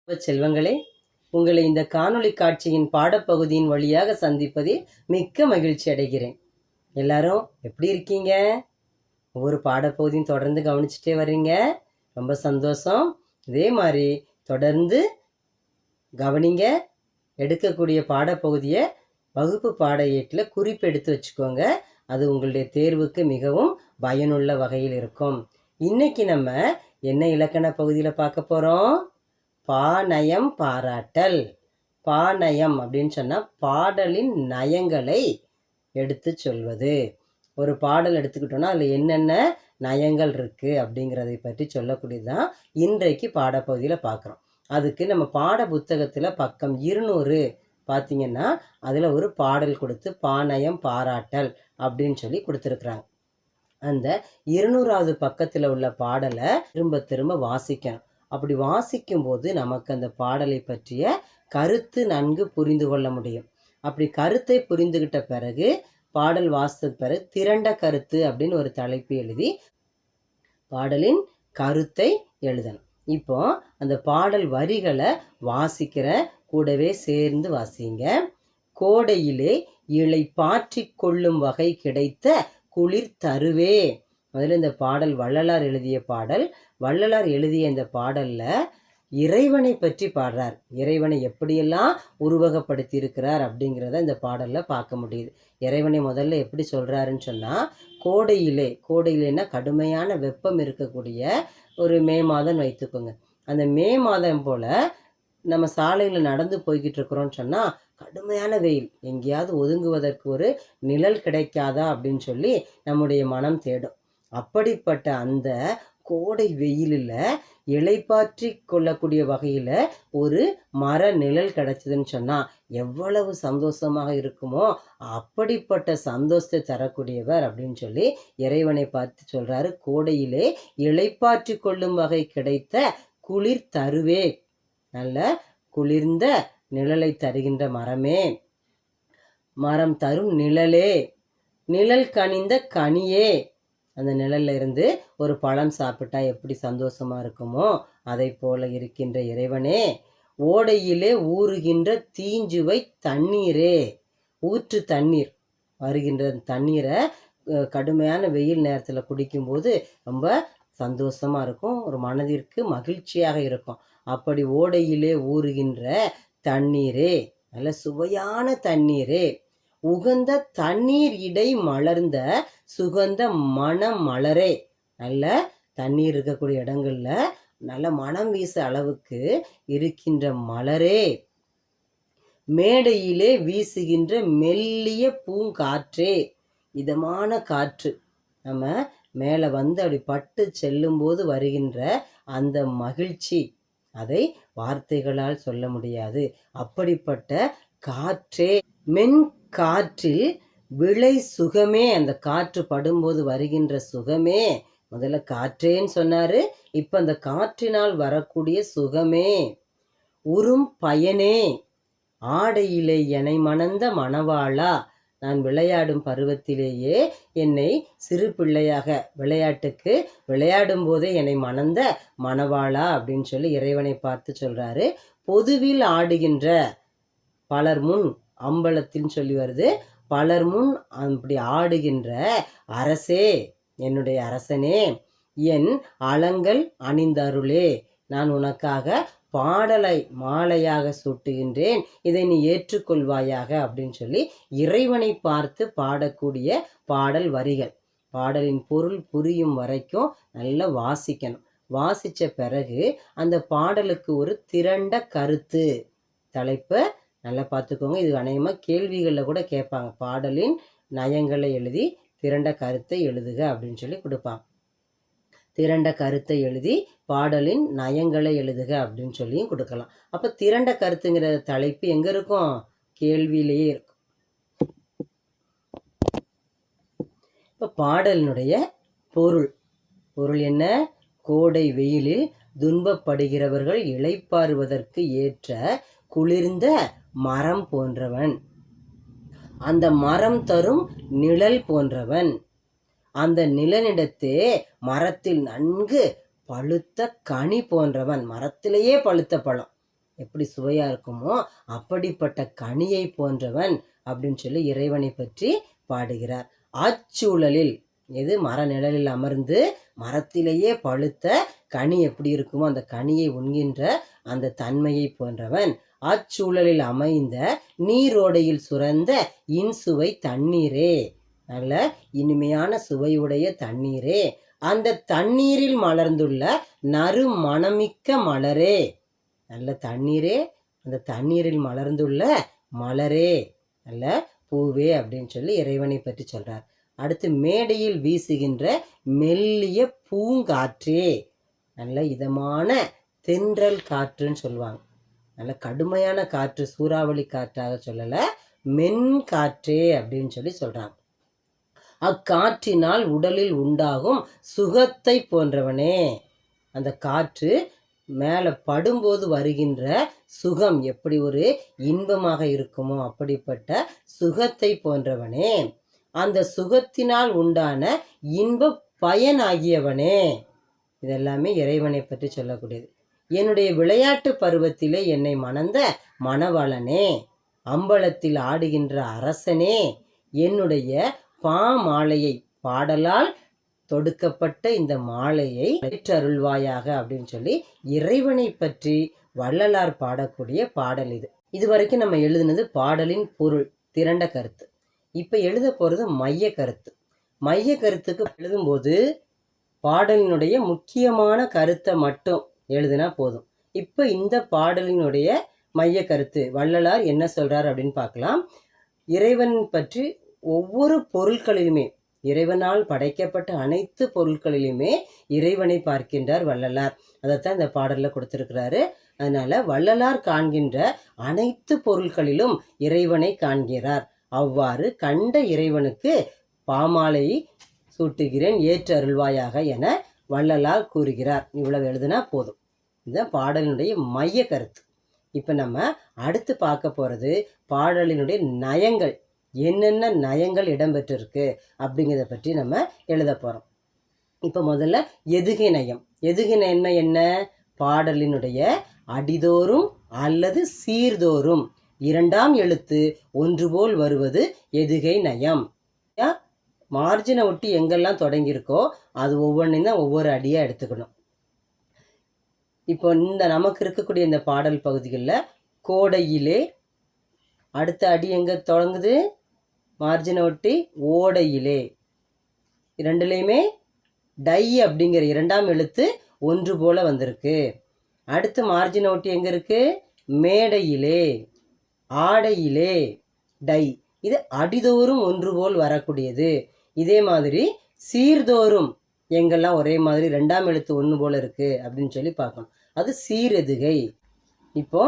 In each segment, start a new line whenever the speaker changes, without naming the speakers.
செல்வங்களே, உங்களை இந்த காணொளி காட்சியின் பாடப்பகுதியின் வழியாக சந்திப்பதில் மிக்க மகிழ்ச்சி அடைகிறேன். எல்லாரும் எப்படி இருக்கீங்க? ஒவ்வொரு பாடப்பகுதியும் தொடர்ந்து கவனிச்சுட்டே வர்றீங்க, ரொம்ப சந்தோஷம். இதே மாதிரி தொடர்ந்து கவனிங்க. எடுக்கக்கூடிய பாடப்பகுதியை வகுப்பு பாட ஏட்டில் குறிப்பெடுத்து வச்சுக்கோங்க. அது உங்களுடைய தேர்வுக்கு மிகவும் பயனுள்ள வகையில் இருக்கும். இன்னைக்கு நம்ம என்ன இலக்கண பகுதியில் பார்க்க போகிறோம்? பாநயம் பாராட்டல். பாநயம் அப்படின்னு சொன்னால் பாடலின் நயங்களை எடுத்து சொல்வது. ஒரு பாடல் எடுத்துக்கிட்டோன்னா அதில் என்னென்ன நயங்கள் இருக்குது அப்படிங்கிறதை பற்றி சொல்லக்கூடியதுதான் இன்றைக்கு பாடப்பகுதியில் பார்க்குறோம். அதுக்கு நம்ம பாட புத்தகத்தில் பக்கம் 200 பார்த்தீங்கன்னா அதில் ஒரு பாடல் கொடுத்து பாநயம் பாராட்டல் அப்படின்னு சொல்லி கொடுத்துருக்குறாங்க. அந்த 200வது பக்கத்தில் உள்ள பாடலை திரும்ப திரும்ப வாசிக்கணும். அப்படி வாசிக்கும்போது நமக்கு அந்த பாடலை பற்றிய கருத்து நன்கு புரிந்து கொள்ள முடியும். அப்படி கருத்தை புரிந்துகிட்ட பிறகு பாடல் வாசித்த பிறகு திரண்ட கருத்து அப்படின்னு ஒரு தலைப்பு எழுதி பாடலின் கருத்தை எழுதணும். இப்போ அந்த பாடல் வரிகளை வாசிக்கிற கூடவே சேர்ந்து வாசிங்க. கோடையிலே இலை பாற்றி கொள்ளும் வகை கிடைத்த குளிர் தருவே. முதல்ல இந்த பாடல் வள்ளலார் எழுதிய பாடல். வள்ளலார் எழுதிய இந்த பாடல்ல இறைவனை பற்றி பாடுறார். இறைவனை எப்படியெல்லாம் உருவகப்படுத்தி இருக்கிறார் அப்படிங்கிறத இந்த பாடல்ல பார்க்க முடியுது. இறைவனை முதல்ல எப்படி சொல்றாருன்னு சொன்னா, கோடையிலேன்னா கடுமையான வெப்பம் இருக்கக்கூடிய ஒரு மே மாதம் வைத்துக்கோங்க. அந்த மே மாதம் போல நம்ம சாலையில் நடந்து போய்கிட்டு இருக்கிறோம்னு சொன்னால் கடுமையான வெயில், எங்கேயாவது ஒதுங்குவதற்கு ஒரு நிழல் கிடைக்காதா அப்படின்னு சொல்லி நம்முடைய மனம் தேடும். அப்படிப்பட்ட அந்த கோடை வெயிலில் இளைப்பாற்றி கொள்ளக்கூடிய வகையில் ஒரு மர நிழல் கிடைச்சதுன்னு சொன்னால் எவ்வளவு சந்தோஷமாக இருக்குமோ அப்படிப்பட்ட சந்தோஷத்தை தரக்கூடியவர் அப்படின்னு சொல்லி இறைவனை பார்த்து சொல்கிறாரு. கோடையிலே இளைப்பாற்றி கொள்ளும் வகை கிடைத்த குளிர் தருவே. நல்ல குளிர்ந்த நிழலை தருகின்ற மரமே, மரம் தரும் நிழலே, நிழல் கனிந்த கனியே. அந்த நிழல்ல இருந்து ஒரு பழம் சாப்பிட்டா எப்படி சந்தோஷமா இருக்குமோ அதை போல இருக்கின்ற இறைவனே, ஓடையிலே ஊறுகின்ற தீஞ்சுவை தண்ணீரே. ஊற்று தண்ணீர் வருகின்ற தண்ணீரை கடுமையான வெயில் நேரத்தில் குடிக்கும்போது ரொம்ப சந்தோஷமா இருக்கும், ஒரு மனதிற்கு மகிழ்ச்சியாக இருக்கும். அப்படி ஓடையிலே ஊறுகின்ற தண்ணீரே, நல்ல சுவையான தண்ணீரே, உகந்த தண்ணீர் இடை மலர்ந்த சுகந்த மனம் மலரே. நல்ல தண்ணீர் இருக்கக்கூடிய இடங்கள்ல நல்ல மனம் வீச அளவுக்கு இருக்கின்ற மலரே, மேடையிலே வீசுகின்ற மெல்லிய பூங்காற்றே. இதமான காற்று நம்ம மேலே வந்து அப்படி பட்டு செல்லும்போது வருகின்ற அந்த மகிழ்ச்சி அதை வார்த்தைகளால் சொல்ல முடியாது. அப்படிப்பட்ட காற்றே, மென் காற்றில் விளை சுகமே. அந்த காற்று படும்போது வருகின்ற சுகமே. முதல்ல காற்றேன்னு சொன்னாரு, இப்ப அந்த காற்றினால் வரக்கூடிய சுகமே. உறும் பயனே, ஆடையிலே என்னை மணந்த மணவாளா. நான் விளையாடும் பருவத்திலேயே என்னை சிறு பிள்ளையாக விளையாட்டுக்கு விளையாடும் போதே என்னை மணந்த மணவாளா அப்படின்னு சொல்லி இறைவனை பார்த்து சொல்றாரு. பொதுவில் ஆடுகின்ற பலர் முன், அம்பலத்தின்னு சொல்லி வருது, பலர் முன் அப்படி ஆடுகின்ற அரசே, என்னுடைய அரசனே, என் அலங்கள் அணிந்தருளே. நான் உனக்காக பாடலை மாலையாக சூட்டுகின்றேன், இதை நீ ஏற்றுக்கொள்வாயாக அப்படின்னு சொல்லி இறைவனை பார்த்து பாடக்கூடிய பாடல் வரிகள். பாடலின் பொருள் புரியும் வரைக்கும் நல்லா வாசிக்கணும். வாசித்த பிறகு அந்த பாடலுக்கு ஒரு திரண்ட கருத்து தலைப்பை நல்லா பார்த்துக்கோங்க. இது அநேகமாக கேள்விகளில் கூட கேட்பாங்க. பாடலின் நயங்களை எழுதி திரண்ட கருத்தை எழுதுக அப்படின்னு சொல்லி கொடுப்பாங்க. திரண்ட கருத்தை எழுதி பாடலின் நயங்களை எழுதுக அப்படின்னு சொல்லியும் கொடுக்கலாம். அப்போ திரண்ட கருத்துங்கிற தலைப்பு எங்கே இருக்கும்? கேள்வியிலேயே இருக்கும். இப்போ பாடலினுடைய பொருள் என்ன? கோடை வெயிலில் துன்பப்படுகிறவர்கள் இளைப்பாறுவதற்கு ஏற்ற குளிர்ந்த மரம் போன்றவன், அந்த மரம் தரும் நிழல் போன்றவன், அந்த நிலனிடத்தே மரத்தில் நன்கு பழுத்த கனி போன்றவன். மரத்திலேயே பழுத்த பழம், எப்படி சுவையாக இருக்குமோ அப்படிப்பட்ட கனியை போன்றவன் அப்படின்னு சொல்லி இறைவனை பற்றி பாடுகிறார். அச்சூழலில் எது மர நிழலில் அமர்ந்து மரத்திலேயே பழுத்த கனி எப்படி இருக்குமோ அந்த கனியை உண்கின்ற அந்த தன்மையை போன்றவன். அச்சூழலில் அமைந்த நீரோடையில் சுரந்த இன்சுவை தண்ணீரே, நல்ல இனிமையான சுவையுடைய தண்ணீரே, அந்த தண்ணீரில் மலர்ந்துள்ள நறுமணமிக்க மலரே, நல்ல தண்ணீரே, அந்த தண்ணீரில் மலர்ந்துள்ள மலரே, நல்ல பூவே அப்படின்னு சொல்லி இறைவனை பற்றி சொல்றார். அடுத்து மேடையில் வீசுகின்ற மெல்லிய பூங்காற்றே, நல்ல இதமான தென்றல் காற்றுன்னு சொல்லுவாங்க. நல்ல கடுமையான காற்று, சூறாவளி காற்றாக சொல்லலை, மென் காற்றே அப்படின்னு சொல்லி சொல்றாங்க. அக்காற்றினால் உடலில் உண்டாகும் சுகத்தை போன்றவனே, அந்த காற்று மேலே படும்போது வருகின்ற சுகம் எப்படி ஒரு இன்பமாக இருக்குமோ அப்படிப்பட்ட சுகத்தை போன்றவனே, அந்த சுகத்தினால் உண்டான இன்ப பயனாகியவனே. இதெல்லாமே இறைவனை பற்றி சொல்லக்கூடியது. என்னுடைய விளையாட்டு பருவத்திலே என்னை மணந்த மணவாளனே, அம்பலத்தில் ஆடுகின்ற அரசனே, என்னுடைய பாமாலையை பாடலால் தொடுக்கப்பட்ட இந்த மாலையை ஏற்றருள்வாயாக அப்படின்னு சொல்லி இறைவனை பற்றி வள்ளலார் பாடக்கூடிய பாடல் இது. இதுவரைக்கும் நம்ம எழுதுனது பாடலின் பொருள், திரண்ட கருத்து. இப்போ எழுத போகிறது மைய கருத்து. மைய கருத்துக்கு எழுதும்போது பாடலினுடைய முக்கியமான கருத்தை மட்டும் எழுதுனா போதும். இப்போ இந்த பாடலினுடைய மைய கருத்து வள்ளலார் என்ன சொல்றார் அப்படின்னு பார்க்கலாம். இறைவன் பற்றி ஒவ்வொரு பொருட்களிலுமே, இறைவனால் படைக்கப்பட்ட அனைத்து பொருட்களிலுமே இறைவனை பார்க்கின்றார் வள்ளலார். அதைத்தான் இந்த பாடலில் கொடுத்துருக்கிறாரு. அதனால வள்ளலார் காண்கின்ற அனைத்து பொருட்களிலும் இறைவனை காண்கிறார். அவ்வாறு கண்ட இறைவனுக்கு பாமாலை சூட்டுகிறேன், ஏற்று அருள்வாயாக என வள்ளலார் கூறுகிறார். இவ்வளவு எழுதுனா போதும். இந்த பாடலினுடைய மைய கருத்து. இப்போ நம்ம அடுத்து பார்க்க போகிறது பாடலினுடைய நயங்கள், என்னென்ன நயங்கள் இடம்பெற்றிருக்கு அப்படிங்கிறத பற்றி நம்ம எழுத போகிறோம். இப்போ முதல்ல எதுகை நயம். எதுகை நயம் என்ன? பாடலினுடைய அடிதோறும் அல்லது சீர்தோறும் இரண்டாம் எழுத்து ஒன்று போல் வருவது எதுகை நயம். மார்ஜினை ஒட்டி எங்கெல்லாம் தொடங்கியிருக்கோ அது ஒவ்வொன்றையும் தான் ஒவ்வொரு அடியாக எடுத்துக்கணும். இப்போ இந்த நமக்கு இருக்கக்கூடிய இந்த பாடல் பகுதிகளில் கோடையிலே அடுத்த அடி எங்கே தொடங்குது? மார்ஜினை ஒட்டி ஓடையிலே. இரண்டுலேயுமே டை அப்படிங்கிற இரண்டாம் எழுத்து ஒன்று போல வந்திருக்கு. அடுத்து மார்ஜினை ஒட்டி எங்கே இருக்கு? மேடையிலே, ஆடையிலே, டை. இது அடிதோறும் ஒன்று போல் வரக்கூடியது. இதே மாதிரி சீர்தோறும் எங்கெல்லாம் ஒரே மாதிரி ரெண்டாம் எழுத்து ஒன்று போல இருக்கு அப்படின்னு சொல்லி பார்க்கணும். அது சீரெதுகை. இப்போ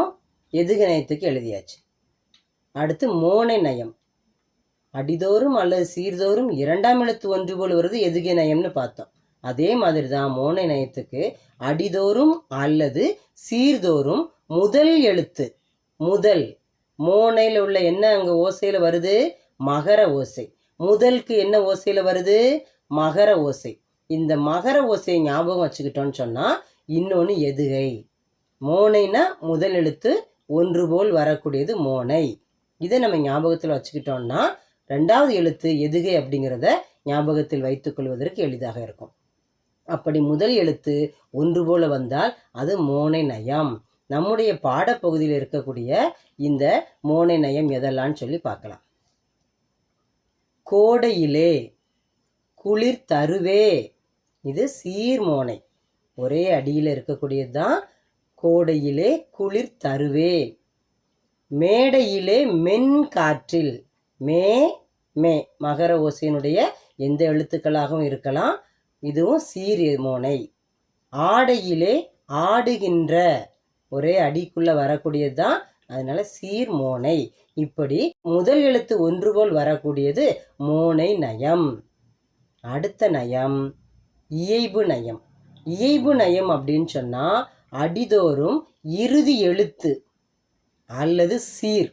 எதுகை நயத்துக்கு எழுதியாச்சு. அடுத்து மோனை நயம். அடிதோறும் அல்லது சீர்தோறும் இரண்டாம் எழுத்து ஒன்று போல் வருது எதுகை நயம்னு பார்த்தோம். அதே மாதிரி தான் மோனை நயத்துக்கு அடிதோறும் அல்லது சீர்தோறும் முதல் எழுத்து, முதல் மோனையில் உள்ள என்ன அங்கே ஓசையில் வருது? மகர ஓசை. முதலுக்கு என்ன ஓசையில் வருது? மகர ஓசை. இந்த மகர ஓசையை ஞாபகம் வச்சுக்கிட்டோன்னு சொன்னால் இன்னொன்று எதுகை. மோனைனா முதல் எழுத்து ஒன்று போல் வரக்கூடியது மோனை. இதை நம்ம ஞாபகத்தில் வச்சுக்கிட்டோம்னா ரெண்டாவது எழுத்து எதுகை அப்படிங்கிறத ஞாபகத்தில் வைத்துக்கொள்வதற்கு எளிதாக இருக்கும். அப்படி முதல் எழுத்து ஒன்று போல வந்தால் அது மோனை நயம். நம்முடைய பாடப்பகுதியில் இருக்கக்கூடிய இந்த மோனை நயம் எதெல்லாம் சொல்லி பார்க்கலாம். கோடையிலே, குளிர் தருவே, இது சீர்மோனை. ஒரே அடியில் இருக்கக்கூடியது தான் கோடையிலே குளிர் தருவே. மேடையிலே மென் காற்றில், மே மே மகர ஓசையினுடைய எந்த எழுத்துக்களாகவும் இருக்கலாம், இதுவும் சீர் மோனை. ஆடையிலே ஆடுகின்ற, ஒரே அடிக்குள்ள வரக்கூடியது தான், அதனால சீர் மோனை. இப்படி முதல் எழுத்து ஒன்று போல் வரக்கூடியது மோனை நயம். அடுத்த நயம் இயைபு நயம். இயைபு நயம் அப்படின்னு சொன்னால் அடிதோறும் இறுதி எழுத்து அல்லது சீர்,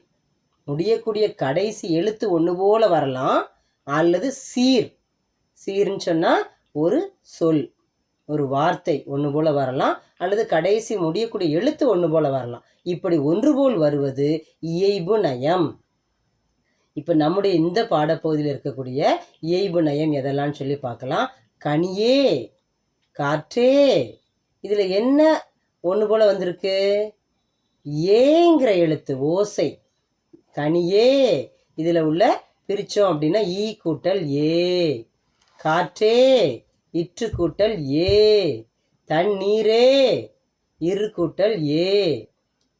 முடியக்கூடிய கடைசி எழுத்து ஒன்று போல வரலாம், அல்லது சீர். சீர்னு சொன்னால் ஒரு சொல், ஒரு வார்த்தை ஒன்று போல் வரலாம், அல்லது கடைசி முடியக்கூடிய எழுத்து ஒன்று போல் வரலாம். இப்படி ஒன்று போல் வருவது இயைபு நயம். இப்போ நம்முடைய இந்த பாடப்பகுதியில் இருக்கக்கூடிய இயைபு நயம் எதெல்லாம் சொல்லி பார்க்கலாம். கனியே, காற்றே, இதில் என்ன ஒன்று போல் வந்திருக்கு? ஏங்கிற எழுத்து ஓசை. கனியே இதில் உள்ள பிரித்தோம் அப்படின்னா ஈ கூட்டல் ஏ. காற்றே இற்று கூட்டல் ஏ. தண்ணீரே இரு கூட்டல் ஏ.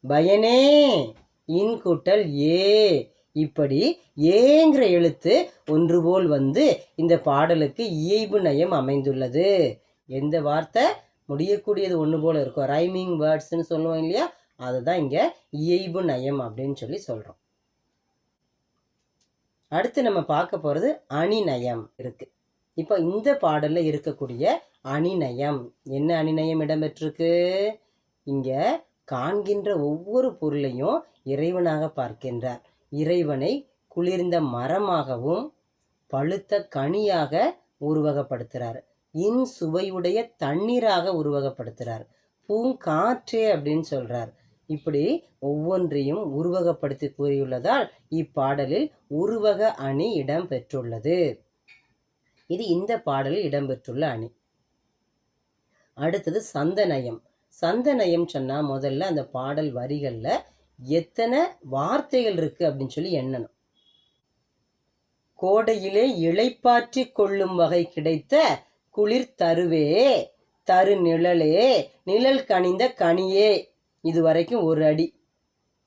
பயனே இன் கூட்டல் ஏ. இப்படி ஏங்கிற எழுத்து ஒன்று போல் வந்து இந்த பாடலுக்கு இயைபு நயம் அமைந்துள்ளது. எந்த வார்த்தை முடியக்கூடியது ஒன்று போல் இருக்கும், ரைமிங் வேர்ட்ஸ்ன்னு சொல்லுவோம் இல்லையா, அதுதான் இங்கே இயைபு நயம் அப்படின்னு சொல்லி சொல்கிறோம். அடுத்து நம்ம பார்க்க போகிறது அணிநயம் இருக்குது. இப்போ இந்த பாடலில் இருக்கக்கூடிய அணிநயம் என்ன? அணிநயம் இடம்பெற்றிருக்கு. இங்கே காண்கின்ற ஒவ்வொரு பொருளையும் இறைவனாக பார்க்கின்றார். இறைவனை குளிர்ந்த மரமாகவும் பழுத்த கனியாக உருவகப்படுத்துகிறார். இன் சுவையுடைய தண்ணீராக உருவகப்படுத்துகிறார். பூங்காற்றே அப்படின்னு சொல்கிறார். இப்படி ஒவ்வொன்றையும் உருவகப்படுத்தி கூறியுள்ளதால் இப்பாடலில் உருவக அணி இடம் பெற்றுள்ளது. இது இந்த பாடலில் இடம்பெற்றுள்ள அணி. அடுத்தது சந்தநயம். சந்தநயம் சொன்னா முதல்ல அந்த பாடல் வரிகள்ல எத்தனை வார்த்தைகள் இருக்கு அப்படின்னு சொல்லி எண்ணணும். கோடையிலே இளைப்பாற்றி கொள்ளும் வகை கிடைத்த குளிர் தருவே, தரு நிழலே, நிழல் கனிந்த கனியே, இது வரைக்கும் ஒரு அடி.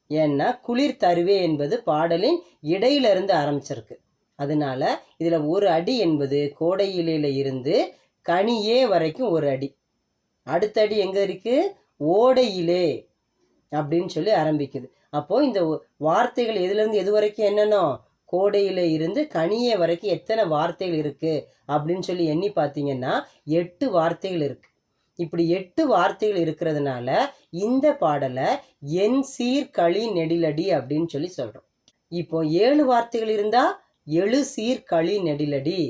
ஏன்னா குளிர் தருவே என்பது பாடலின் இடையிலிருந்து ஆரம்பிச்சிருக்கு. அதனால இதில் ஒரு அடி என்பது கோடையிலையில இருந்து கனியே வரைக்கும் ஒரு அடி. அடுத்த அடி எங்கே இருக்கு? ஓடையிலே அப்படின்னு சொல்லி ஆரம்பிக்குது. அப்போது இந்த வார்த்தைகள் எதுலேருந்து எது வரைக்கும் என்னென்னும்? கோடையில இருந்து கனியே வரைக்கும் எத்தனை வார்த்தைகள் இருக்குது அப்படின்னு சொல்லி எண்ணி பார்த்தீங்கன்னா 8 வார்த்தைகள் இருக்குது. இப்படி 8 வார்த்தைகள் இருக்கிறதுனால இந்த பாடலை என் சீர் களி நெடிலடி அப்படின்னு சொல்லி சொல்கிறோம். இப்போ 7 வார்த்தைகள் இருந்தால் 7 சீர் களி நெடிலடி,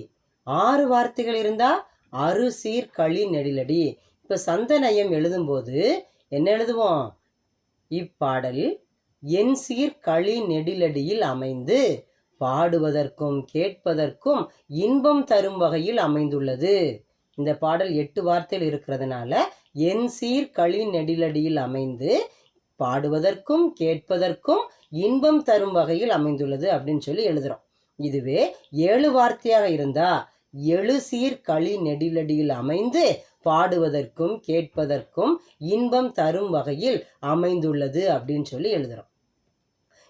6 வார்த்தைகள் இருந்தால் 6 சீர் களி நெடிலடி. இப்போ சந்தநயம் எழுதும்போது என்ன எழுதுவோம்? இப்பாடல் என் சீர் களி நெடிலடியில் அமைந்து பாடுவதற்கும் கேட்பதற்கும் இன்பம் தரும் வகையில் அமைந்துள்ளது. இந்த பாடல் 8 வார்த்தையில் இருக்கிறதுனால என் சீர் களி நெடிலடியில் அமைந்து பாடுவதற்கும் கேட்பதற்கும் இன்பம் தரும் வகையில் அமைந்துள்ளது அப்படின்னு சொல்லி எழுதுகிறோம். இதுவே 7 வார்த்தையாக இருந்தால் 7 சீர் களி நெடிலடியில் அமைந்து பாடுவதற்கும் கேட்பதற்கும் இன்பம் தரும் வகையில் அமைந்துள்ளது அப்படின்னு சொல்லி எழுதுகிறோம்.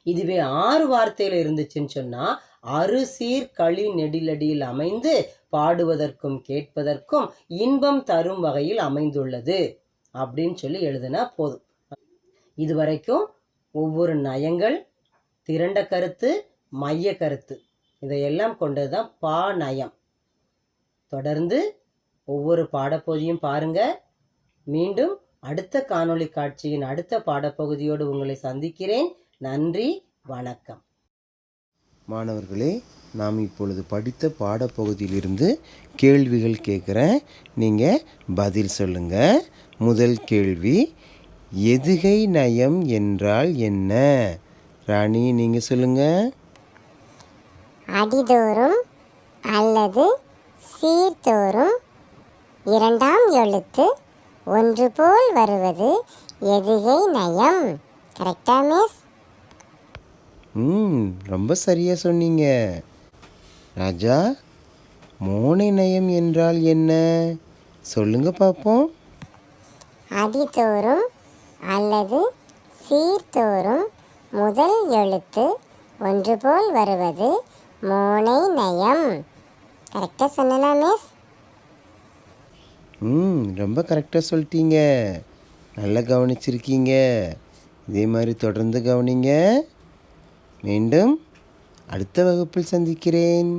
இதுவே 6 வார்த்தையில் இருந்துச்சுன்னு சொன்னால் 6 சீர் களி நெடிலடியில் அமைந்து பாடுவதற்கும் கேட்பதற்கும் இன்பம் தரும் வகையில் அமைந்துள்ளது அப்படின்னு சொல்லி எழுதுனா போதும். இதுவரைக்கும் ஒவ்வொரு நயங்கள், திரண்ட கருத்து, மைய கருத்து இதையெல்லாம் கொண்டது தான் பா நயம். தொடர்ந்து ஒவ்வொரு பாடப்பகுதியும் பாருங்க. மீண்டும் அடுத்த காணொளி காட்சியின் அடுத்த பாடப்பகுதியோடு உங்களை சந்திக்கிறேன். நன்றி, வணக்கம்.
மாணவர்களே, நாம் இப்பொழுது படித்த பாடப்பகுதியிலிருந்து கேள்விகள் கேட்குறேன். நீங்கள் பதில் சொல்லுங்கள். முதல் கேள்வி, எதுகை நயம் என்றால் என்ன? ராணி, நீங்கள் சொல்லுங்கள்.
அடிதோறும் அல்லது சீர்தோறும் இரண்டாம் எழுத்து ஒன்று போல் வருவது எதுகை நயம். கரெக்டா மிஸ்?
ரொம்ப சரியாக சொன்னீங்க. ராஜா, மோனை நயம் என்றால் என்ன? சொல்லுங்க பார்ப்போம்.
அடிதோறும் அல்லது சீர்தோறும் முதல் எழுத்து ஒன்று போல் வருவது மோனை நயம். கரெக்டாக சொன்னா மிஸ்?
ரொம்ப கரெக்டாக சொல்லிட்டீங்க. நல்லா கவனிச்சிருக்கீங்க. இதே மாதிரி தொடர்ந்து கவனிங்க. மீண்டும் அடுத்த வகுப்பில் சந்திக்கிறேன்.